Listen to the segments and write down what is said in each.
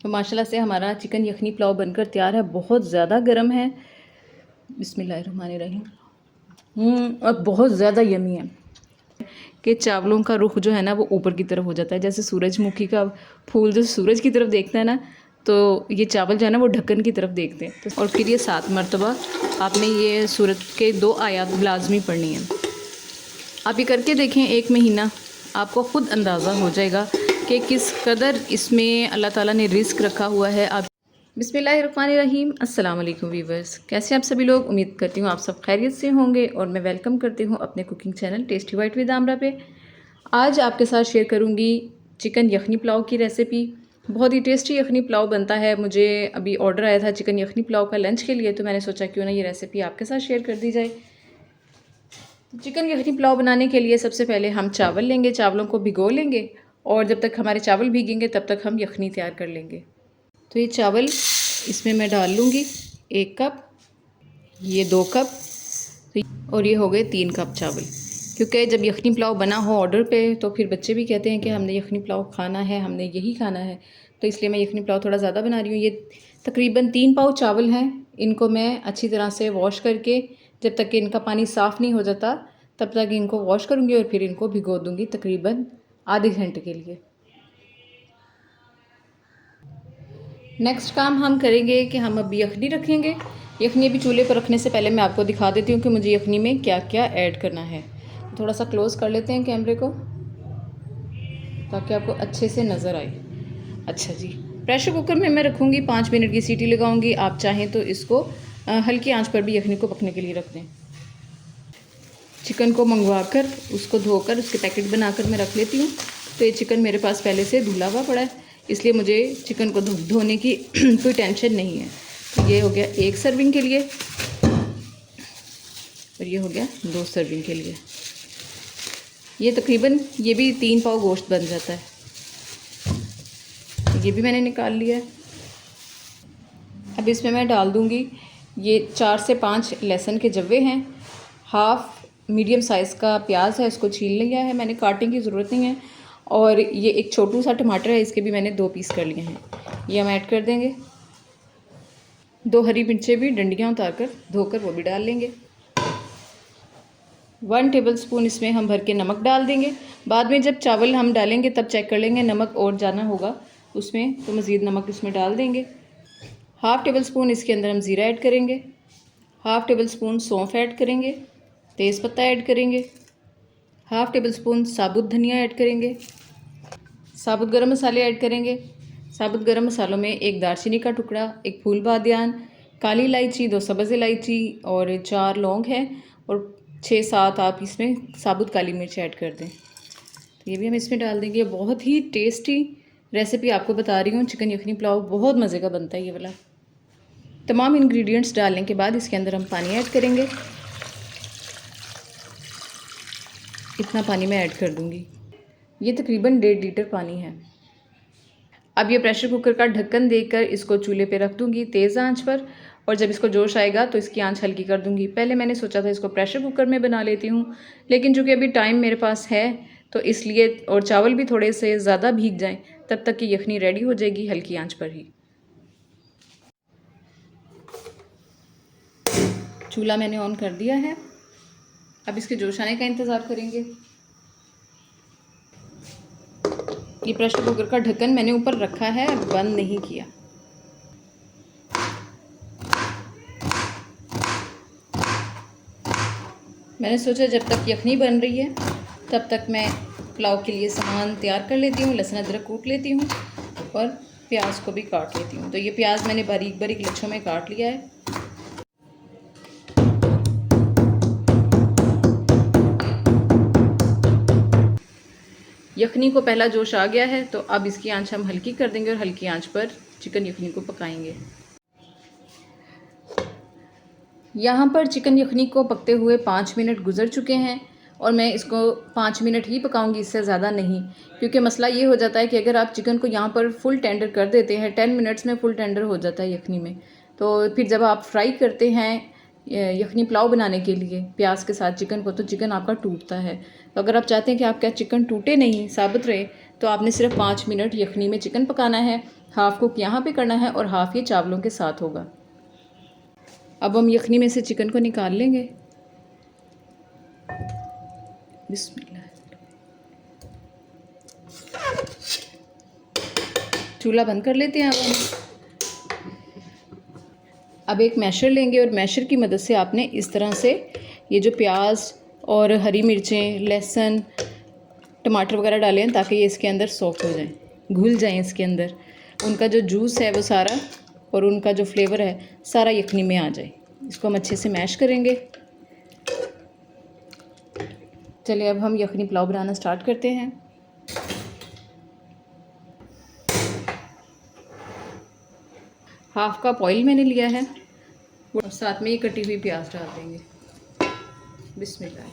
तो माशाल्लाह से हमारा चिकन यखनी पुलाव बनकर तैयार है। बहुत ज़्यादा गर्म है। बिस्मिल्लाहिर्रहमानिर्रहीम। और बहुत ज़्यादा यमी है कि चावलों का रुख जो है ना वो ऊपर की तरफ हो जाता है। जैसे सूरजमुखी का फूल जो सूरज की तरफ देखता है ना, तो ये चावल जो है ना वो ढक्कन की तरफ देखते हैं। तो और फिर ये 7 मरतबा आपने ये सूरत के 2 आयात लाजमी पढ़नी है। आप ये करके देखें 1 महीना, आपको ख़ुद अंदाज़ा हो जाएगा कि किस कदर इसमें अल्लाह ताला ने रिस्क रखा हुआ है। आप बिस्मिल्लाहिर्रहमानिर्रहीम। अस्सलाम वालेकुम वीवर्स, कैसे आप सभी लोग? उम्मीद करती हूँ आप सब खैरियत से होंगे और मैं वेलकम करती हूँ अपने cooking channel tasty white with आमरा पे। आज आपके साथ शेयर करूँगी चिकन यखनी पुलाव की रेसिपी। बहुत ही टेस्टी यखनी पुलाव बनता है। मुझे अभी ऑर्डर आया था चिकन यखनी पुलाव का लंच के लिए, तो मैंने सोचा क्यों ना ये रेसिपी आपके साथ शेयर कर दी जाए। तो चिकन यखनी पुलाव बनाने के लिए सबसे पहले हम चावल लेंगे, चावलों को भिगो लेंगे और जब तक हमारे चावल भीगेंगे तब तक हम यखनी तैयार कर लेंगे। तो ये चावल इसमें मैं डाल लूँगी 1 कप, ये 2 कप और ये हो गए 3 कप चावल। क्योंकि जब यखनी पुलाव बना हो ऑर्डर पे तो फिर बच्चे भी कहते हैं कि हमने यखनी पुलाव खाना है, हमने यही खाना है, तो इसलिए मैं यखनी पुलाव थोड़ा ज़्यादा बना रही हूँ। ये तकरीबन 3 पाव चावल हैं। इनको मैं अच्छी तरह से वॉश करके जब तक कि इनका पानी साफ़ नहीं हो जाता तब तक इनको वॉश करूँगी और फिर इनको भिगो दूँगी तकरीबन आधे घंटे के लिए। नेक्स्ट काम हम करेंगे कि हम अभी यखनी रखेंगे। यखनी अभी चूल्हे पर रखने से पहले मैं आपको दिखा देती हूँ कि मुझे यखनी में क्या क्या ऐड करना है। थोड़ा सा क्लोज़ कर लेते हैं कैमरे को ताकि आपको अच्छे से नज़र आए। अच्छा जी, प्रेशर कुकर में मैं रखूँगी, 5 मिनट की सीटी लगाऊँगी। आप चाहें तो इसको हल्की आंच पर भी यखनी को पकने के लिए रख दें। चिकन को मंगवा कर उसको धोकर उसके पैकेट बनाकर मैं रख लेती हूँ। तो ये चिकन मेरे पास पहले से धुला हुआ पड़ा है, इसलिए मुझे चिकन को धोने की कोई टेंशन नहीं है। तो ये हो गया 1 सर्विंग के लिए और ये हो गया 2 सर्विंग के लिए। ये तकरीबन ये भी 3 पाव गोश्त बन जाता है। ये भी मैंने निकाल लिया है। अब इसमें मैं डाल दूँगी ये 4 से 5 लहसुन के जव्वे हैं, हाफ़ मीडियम साइज़ का प्याज है, इसको छील लिया है मैंने, काटने की ज़रूरत नहीं है। और ये एक छोटू सा टमाटर है, इसके भी मैंने 2 पीस कर लिए हैं, ये हम ऐड कर देंगे। 2 हरी मिर्चें भी डंडियाँ उतार कर धोकर वो भी डाल लेंगे। 1 टेबलस्पून इसमें हम भर के नमक डाल देंगे। बाद में जब चावल हम डालेंगे तब चेक कर लेंगे, नमक और जाना होगा उसमें तो मज़ीद नमक इसमें डाल देंगे। हाफ़ टेबल स्पून इसके अंदर हम ज़ीरा ऐड करेंगे, हाफ़ टेबल स्पून सौंफ ऐड करेंगे, तेज़पत्ता ऐड करेंगे, हाफ़ टेबल स्पून साबुत धनिया ऐड करेंगे, साबुत गरम मसाले ऐड करेंगे। साबुत गरम मसालों में 1 दालचीनी का टुकड़ा, 1 फूल बादियान, काली इलायची, 2 सब्ज़ इलायची और 4 लौंग हैं और 6-7 आप इसमें साबुत काली मिर्च ऐड कर दें। तो ये भी हम इसमें डाल देंगे। बहुत ही टेस्टी रेसिपी आपको बता रही हूँ। चिकन यखनी पुलाव बहुत मज़े का बनता है ये वाला। तमाम इंग्रेडिएंट्स डालने के बाद इसके अंदर हम पानी ऐड करेंगे। इतना पानी मैं ऐड कर दूँगी, ये तकरीबन 1.5 लीटर पानी है। अब ये प्रेशर कुकर का ढक्कन देकर इसको चूल्हे पे रख दूँगी तेज़ आंच पर, और जब इसको जोश आएगा तो इसकी आंच हल्की कर दूँगी। पहले मैंने सोचा था इसको प्रेशर कुकर में बना लेती हूँ, लेकिन चूँकि अभी टाइम मेरे पास है तो इसलिए, और चावल भी थोड़े से ज़्यादा भीग जाएँ तब तक कि यखनी रेडी हो जाएगी हल्की आंच पर ही। चूल्हा मैंने ऑन कर दिया है। अब इसके जोश आने का इंतज़ार करेंगे। ये प्रेशर कुकर का ढक्कन मैंने ऊपर रखा है, बंद नहीं किया। मैंने सोचा जब तक यखनी बन रही है तब तक मैं पुलाव के लिए सामान तैयार कर लेती हूँ। लहसुन अदरक कूट लेती हूँ और प्याज को भी काट लेती हूँ। तो ये प्याज मैंने बारीक बारीक लच्छों में काट लिया है। यखनी को पहला जोश आ गया है तो अब इसकी आंच हम हल्की कर देंगे और हल्की आंच पर चिकन यखनी को पकाएंगे। यहाँ पर चिकन यखनी को पकते हुए 5 मिनट गुजर चुके हैं और मैं इसको 5 मिनट ही पकाऊंगी, इससे ज़्यादा नहीं। क्योंकि मसला ये हो जाता है कि अगर आप चिकन को यहाँ पर फुल टेंडर कर देते हैं, 10 मिनट्स में फुल टेंडर हो जाता है यखनी में, तो फिर जब आप फ्राई करते हैं यखनी पुलाव बनाने के लिए प्याज के साथ चिकन को, तो चिकन आपका टूटता है। तो अगर आप चाहते हैं कि आपका चिकन टूटे नहीं, साबित रहे, तो आपने सिर्फ 5 मिनट यखनी में चिकन पकाना है। हाफ़ कुक यहाँ पे करना है और हाफ़ ये चावलों के साथ होगा। अब हम यखनी में से चिकन को निकाल लेंगे। बिस्मिल्लाह। चूल्हा बंद कर लेते हैं अब एक मैशर लेंगे और मैशर की मदद से आपने इस तरह से ये जो प्याज और हरी मिर्चें, लहसुन, टमाटर वगैरह डाले हैं ताकि ये इसके अंदर सॉफ्ट हो जाएं, घुल जाएं इसके अंदर, उनका जो जूस है वो सारा और उनका जो फ्लेवर है सारा यखनी में आ जाए। इसको हम अच्छे से मैश करेंगे। चलिए अब हम यखनी पुलाव बनाना स्टार्ट करते हैं। हाफ़ कप ऑयल मैंने लिया है और साथ में ये कटी हुई प्याज डाल देंगे। बिस्मिल्लाह।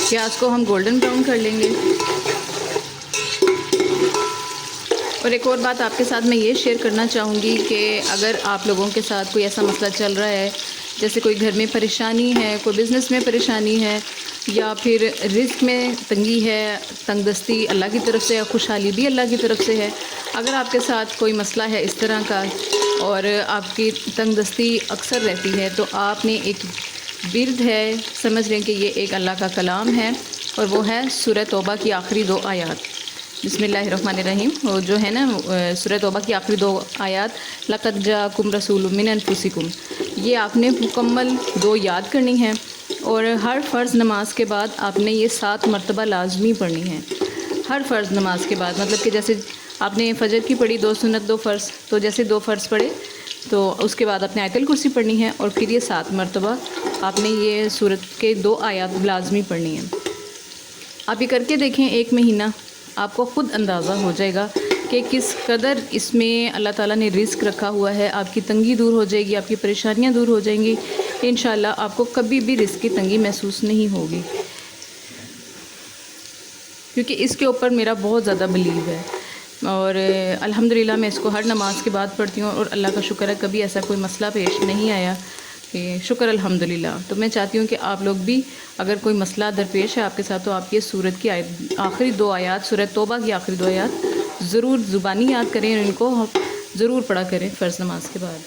प्याज को हम गोल्डन ब्राउन कर लेंगे। और एक और बात आपके साथ मैं ये शेयर करना चाहूँगी कि अगर आप लोगों के साथ कोई ऐसा मसला चल रहा है, जैसे कोई घर में परेशानी है, कोई बिज़नेस में परेशानी है, या फिर रिस्क में तंगी है, तंगदस्ती अल्लाह की तरफ से, या खुशहाली भी अल्लाह की तरफ से है, अगर आपके साथ कोई मसला है इस तरह का और आपकी तंगदस्ती अक्सर रहती है, तो आपने एक बिर्द है, समझ लें कि ये एक अल्लाह का कलाम है और वो है सूरह तौबा की आखिरी 2 आयत। बिस्मिल्लाहिर्रहमानिर्रहीम। वो जो है ना सूरह तौबा की आखिरी 2 आयत, लक़द जाकुम रसूलुम मिन अनफुसिकुम, ये आपने मुकम्मल 2 याद करनी है और हर फ़र्ज़ नमाज के बाद आपने ये 7 मरतबा लाजमी पढ़नी है। हर फ़र्ज़ नमाज के बाद, मतलब कि जैसे आपने फ़जर की पढ़ी 2 सुन्नत 2 फ़र्ज़, तो जैसे 2 फ़र्ज़ पढ़े तो उसके बाद आपने आयतुल कुर्सी पढ़नी है और फिर ये 7 मरतबा आपने ये सूरत के 2 आयत लाजमी पढ़नी है। आप ये करके देखें, 1 महीना आपको ख़ुद अंदाज़ा हो जाएगा कि किस कदर इसमें अल्लाह ताला ने रिस्क रखा हुआ है। आपकी तंगी दूर हो जाएगी, आपकी परेशानियां दूर हो जाएंगी। इंशाल्लाह आपको कभी भी रिस्क की तंगी महसूस नहीं होगी, क्योंकि इसके ऊपर मेरा बहुत ज़्यादा बिलीव है और अल्हम्दुलिल्लाह मैं इसको हर नमाज के बाद पढ़ती हूँ और अल्लाह का शुक्र है कभी ऐसा कोई मसला पेश नहीं आया कि शुक्र अल्हम्दुलिल्लाह। तो मैं चाहती हूँ कि आप लोग भी अगर कोई मसला दरपेश है आपके साथ, तो आप ये सूरत की आखिरी 2 आयत, सूरह तौबा की आखिरी 2 आयत ज़रूर ज़ुबानी याद करें और इनको ज़रूर पढ़ा करें फ़र्ज़ नमाज के बाद।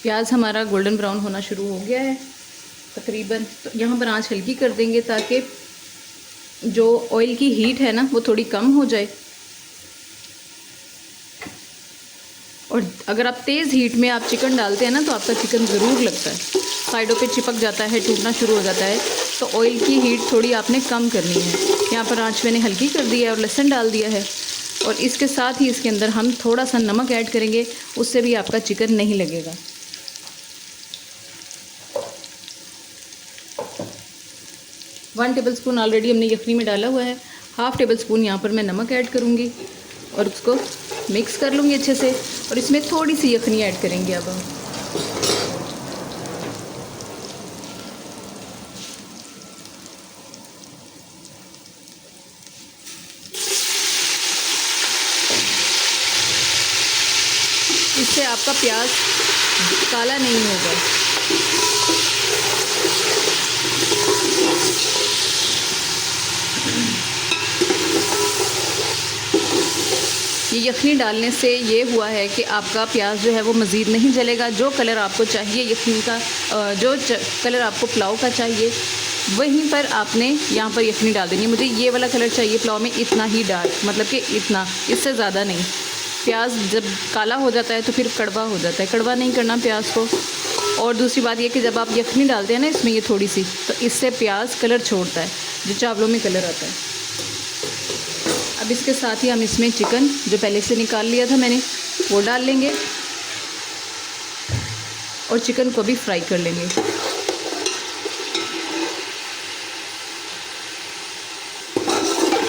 प्याज हमारा गोल्डन ब्राउन होना शुरू हो गया है तकरीबन, तो यहाँ पर आँच हल्की कर देंगे ताकि जो ऑयल की हीट है ना वो थोड़ी कम हो जाए। और अगर आप तेज़ हीट में आप चिकन डालते हैं ना तो आपका चिकन ज़रूर लगता है, साइडों पे चिपक जाता है, टूटना शुरू हो जाता है। तो ऑयल की हीट थोड़ी आपने कम करनी है। यहाँ पर आँच मैंने हल्की कर दी है और लहसुन डाल दिया है और इसके साथ ही इसके अंदर हम थोड़ा सा नमक ऐड करेंगे, उससे भी आपका चिकन नहीं लगेगा। वन टेबल स्पून ऑलरेडी हमने यखनी में डाला हुआ है, हाफ़ टेबल स्पून यहाँ पर मैं नमक ऐड करूँगी और उसको मिक्स कर लूँगी अच्छे से। और इसमें थोड़ी सी यखनी ऐड करेंगे अब हम। इससे आपका प्याज काला नहीं होगा। ये यखनी डालने से ये हुआ है कि आपका प्याज जो है वो मज़ीद नहीं जलेगा। जो कलर आपको चाहिए यखनी का, जो कलर आपको पुलाव का चाहिए वहीं पर आपने यहाँ पर यखनी डाल देनी है। मुझे ये वाला कलर चाहिए पुलाव में, इतना ही डार्क, मतलब कि इतना, इससे ज़्यादा नहीं। प्याज जब काला हो जाता है तो फिर कड़वा हो जाता है, कड़वा नहीं करना प्याज को। और दूसरी बात ये कि जब आप यखनी डालते हैं ना इसमें ये थोड़ी सी, तो इससे प्याज कलर छोड़ता है, जो चावलों में कलर आता है। अब इसके साथ ही हम इसमें चिकन जो पहले से निकाल लिया था मैंने वो डाल लेंगे और चिकन को भी फ्राई कर लेंगे।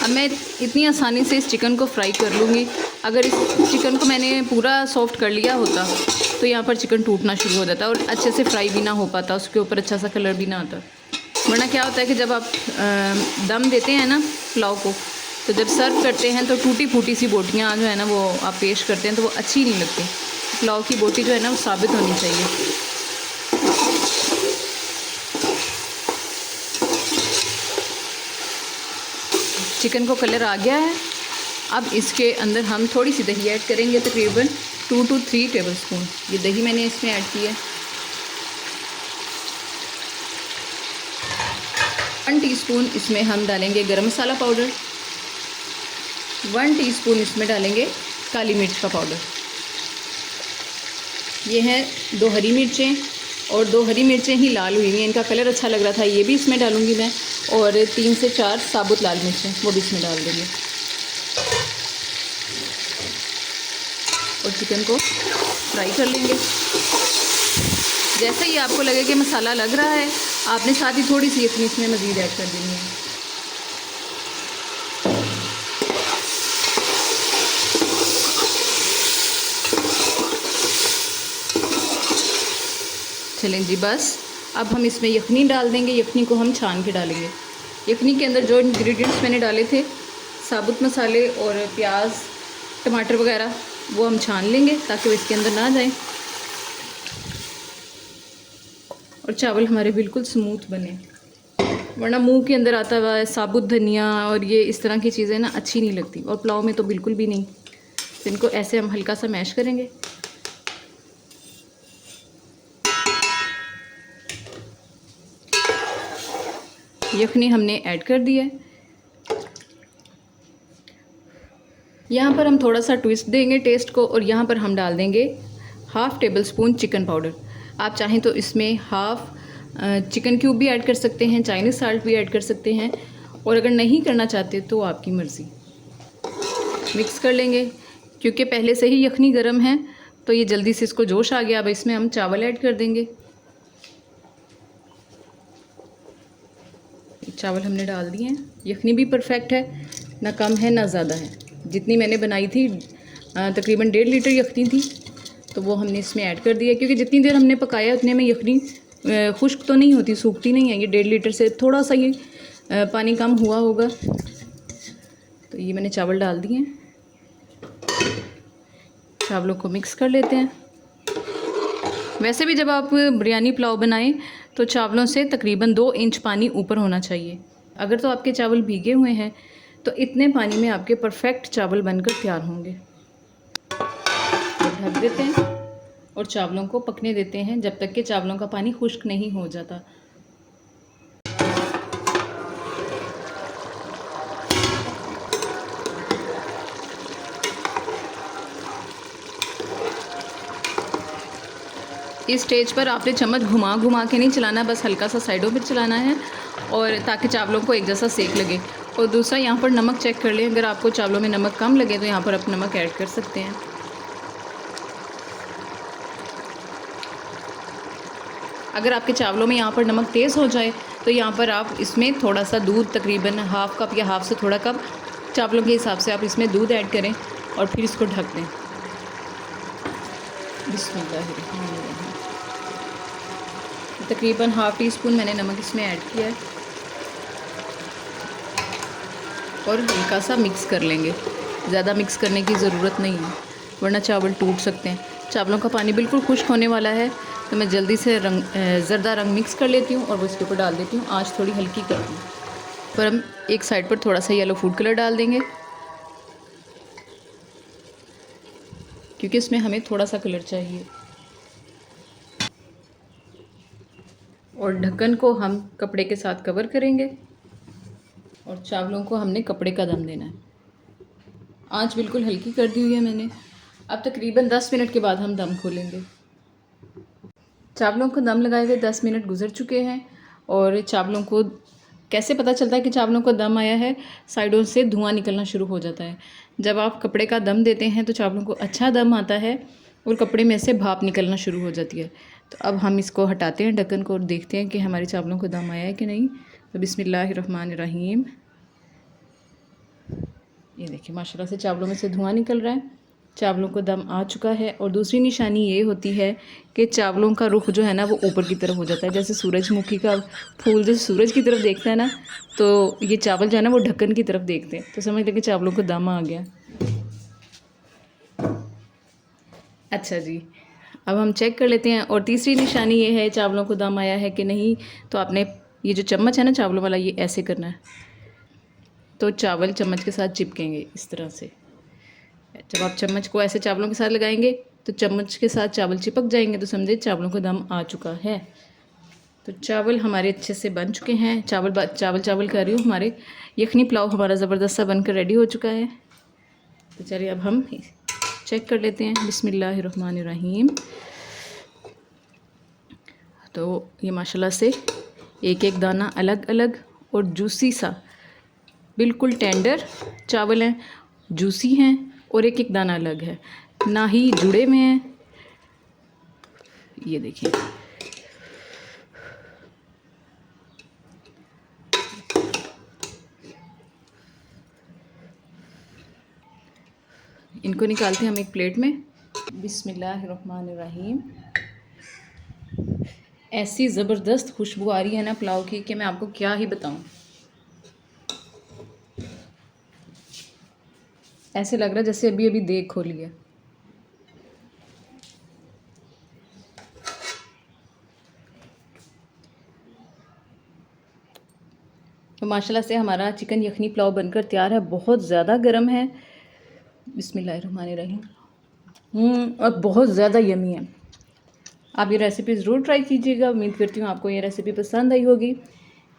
अब मैं इतनी आसानी से इस चिकन को फ्राई कर लूँगी। अगर इस चिकन को मैंने पूरा सॉफ्ट कर लिया होता तो यहाँ पर चिकन टूटना शुरू हो जाता और अच्छे से फ्राई भी ना हो पाता, उसके ऊपर अच्छा सा कलर भी ना आता। वरना क्या होता है कि जब आप दम देते हैं ना पुलाव को, तो जब सर्व करते हैं तो टूटी फूटी सी बोटियाँ जो है ना वो आप पेश करते हैं तो वो अच्छी नहीं लगती। पुलाव की बोटी जो है ना वो साबित होनी चाहिए। चिकन को कलर आ गया है। अब इसके अंदर हम थोड़ी सी दही ऐड करेंगे, तकरीबन 2 to 3 टेबलस्पून। ये दही मैंने इसमें ऐड की है। 1 टीस्पून इसमें हम डालेंगे गरम मसाला पाउडर। 1 टीस्पून इसमें डालेंगे काली मिर्च का पाउडर। ये है 2 हरी मिर्चें, और 2 हरी मिर्चें ही लाल हुई हैं, इनका कलर अच्छा लग रहा था, ये भी इसमें डालूंगी मैं। और 3 से 4 साबुत लाल मिर्चें, वो भी इसमें डाल देंगे। और चिकन को फ्राई कर लेंगे। जैसे ही आपको लगे कि मसाला लग रहा है, आपने साथ ही थोड़ी सी यखनी इसमें मज़ीद ऐड कर देनी है। चलें जी, बस अब हम इसमें यखनी डाल देंगे। यखनी को हम छान के डालेंगे। यखनी के अंदर जो इंग्रेडिएंट्स मैंने डाले थे, साबुत मसाले और प्याज, टमाटर वगैरह, वो हम छान लेंगे ताकि वो इसके अंदर ना जाए और चावल हमारे बिल्कुल स्मूथ बने। वरना मुंह के अंदर आता हुआ है साबुत धनिया और ये इस तरह की चीज़ें ना अच्छी नहीं लगती, और पुलाव में तो बिल्कुल भी नहीं। तो इनको ऐसे हम हल्का सा मैश करेंगे। यखनी हमने ऐड कर दिया है। यहाँ पर हम थोड़ा सा ट्विस्ट देंगे टेस्ट को, और यहाँ पर हम डाल देंगे 1/2 टेबलस्पून चिकन पाउडर। आप चाहें तो इसमें हाफ़ चिकन क्यूब भी ऐड कर सकते हैं, चाइनीज़ साल्ट भी ऐड कर सकते हैं, और अगर नहीं करना चाहते तो आपकी मर्ज़ी। मिक्स कर लेंगे। क्योंकि पहले से ही यखनी गर्म है तो ये जल्दी से इसको जोश आ गया। अब इसमें हम चावल ऐड कर देंगे। चावल हमने डाल दिए हैं। यखनी भी परफेक्ट है, ना कम है ना ज़्यादा है। जितनी मैंने बनाई थी तकरीबन 1.5 लीटर यखनी थी, तो वो हमने इसमें ऐड कर दिया। क्योंकि जितनी देर हमने पकाया उतने में यखनी खुश्क तो नहीं होती, सूखती नहीं है। ये 1.5 लीटर से थोड़ा सा ये पानी कम हुआ होगा। तो ये मैंने चावल डाल दिए हैं। चावलों को मिक्स कर लेते हैं। वैसे भी जब आप बिरयानी पुलाव बनाएं तो चावलों से तकरीबन 2 इंच पानी ऊपर होना चाहिए। अगर तो आपके चावल भीगे हुए हैं तो इतने पानी में आपके परफेक्ट चावल बनकर तैयार होंगे। ढक देते हैं और चावलों को पकने देते हैं जब तक कि चावलों का पानी खुश्क नहीं हो जाता। इस स्टेज पर आपने चम्मच घुमा घुमा के नहीं चलाना, बस हल्का सा साइडों पर चलाना है, और ताकि चावलों को एक जैसा सेक लगे। और दूसरा, यहाँ पर नमक चेक कर लें। अगर आपको चावलों में नमक कम लगे तो यहाँ पर आप नमक ऐड कर सकते हैं। अगर आपके चावलों में यहाँ पर नमक तेज़ हो जाए तो यहाँ पर आप इसमें थोड़ा सा दूध, तकरीबन 1/2 कप या हाफ़ से थोड़ा कप चावलों के हिसाब से आप इसमें दूध ऐड करें और फिर इसको ढक दें। बिस्मिल्लाहिर्रहमानिर्रहीम। तकरीबन 1/2 टीस्पून मैंने नमक इसमें ऐड किया है और हल्का सा मिक्स कर लेंगे। ज़्यादा मिक्स करने की ज़रूरत नहीं है, वरना चावल टूट सकते हैं। चावलों का पानी बिल्कुल खुश्क होने वाला है, तो मैं जल्दी से ज़रदा रंग मिक्स कर लेती हूँ और वो इसके ऊपर डाल देती हूँ। आँच थोड़ी हल्की करती हूँ। पर हम एक साइड पर थोड़ा सा येलो फूड कलर डाल देंगे, क्योंकि इसमें हमें थोड़ा सा कलर चाहिए। और ढक्कन को हम कपड़े के साथ कवर करेंगे और चावलों को हमने कपड़े का दम देना है। आंच बिल्कुल हल्की कर दी हुई है मैंने। अब तकरीबन 10 मिनट के बाद हम दम खोलेंगे। चावलों को दम लगाए हुए 10 मिनट गुजर चुके हैं। और चावलों को कैसे पता चलता है कि चावलों को दम आया है? साइडों से धुआं निकलना शुरू हो जाता है। जब आप कपड़े का दम देते हैं तो चावलों को अच्छा दम आता है और कपड़े में से भाप निकलना शुरू हो जाती है। तो अब हम इसको हटाते हैं ढक्कन को और देखते हैं कि हमारे चावलों को दम आया है कि नहीं। तो बिस्मिल्लाहिर्रहमानिर्रहीम। ये देखिए, माशाल्लाह से चावलों में से धुआं निकल रहा है। चावलों को दम आ चुका है। और दूसरी निशानी ये होती है कि चावलों का रुख जो है ना वो ऊपर की तरफ हो जाता है। जैसे सूरजमुखी का फूल जो सूरज की तरफ देखता है ना, तो ये चावल जो है ना वो ढक्कन की तरफ देखते हैं, तो समझ लें कि चावलों को दम आ गया। अच्छा जी, अब हम चेक कर लेते हैं। और तीसरी निशानी ये है चावलों को दम आया है कि नहीं। तो आपने ये जो चम्मच है ना चावलों वाला, ये ऐसे करना है। तो चावल चम्मच के साथ चिपकेंगे इस तरह से। जब आप चम्मच को ऐसे चावलों के साथ लगाएंगे तो चम्मच के साथ चावल चिपक जाएंगे, तो समझे चावलों का दम आ चुका है। तो चावल हमारे अच्छे से बन चुके हैं। चावल कर रही हूँ। हमारे यखनी पुलाव हमारा ज़बरदस्त सा बनकर रेडी हो चुका है। तो चलिए अब हम चेक कर लेते हैं। बिस्मिल्लाहिर्रहमानिर्रहीम। तो ये माशाल्लाह से एक एक दाना अलग अलग और जूसी सा, बिल्कुल टेंडर चावल हैं, जूसी हैं और एक एक दाना अलग है, ना ही जुड़े में हैं। ये देखिए, इनको निकालते हैं हम एक प्लेट में। बिस्मिल्लाहिर्रहमानिर्रहीम। ऐसी ज़बरदस्त खुशबू आ रही है ना पुलाव की कि मैं आपको क्या ही बताऊं। ऐसे लग रहा है जैसे अभी अभी देग खोली है। तो माशाल्लाह से हमारा चिकन यखनी पुलाव बनकर तैयार है। बहुत ज़्यादा गर्म है। बिस्मिल्लाहिर्रहमानिर्रहीम। और बहुत ज़्यादा यमी है। आप ये रेसिपी ज़रूर ट्राई कीजिएगा। उम्मीद करती हूँ आपको ये रेसिपी पसंद आई होगी।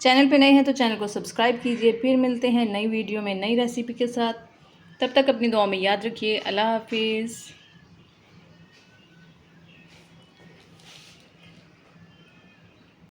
चैनल पे नए हैं तो चैनल को सब्सक्राइब कीजिए। फिर मिलते हैं नई वीडियो में नई रेसिपी के साथ। तब तक अपनी दुआ में याद रखिए। अल्लाह हाफिज़।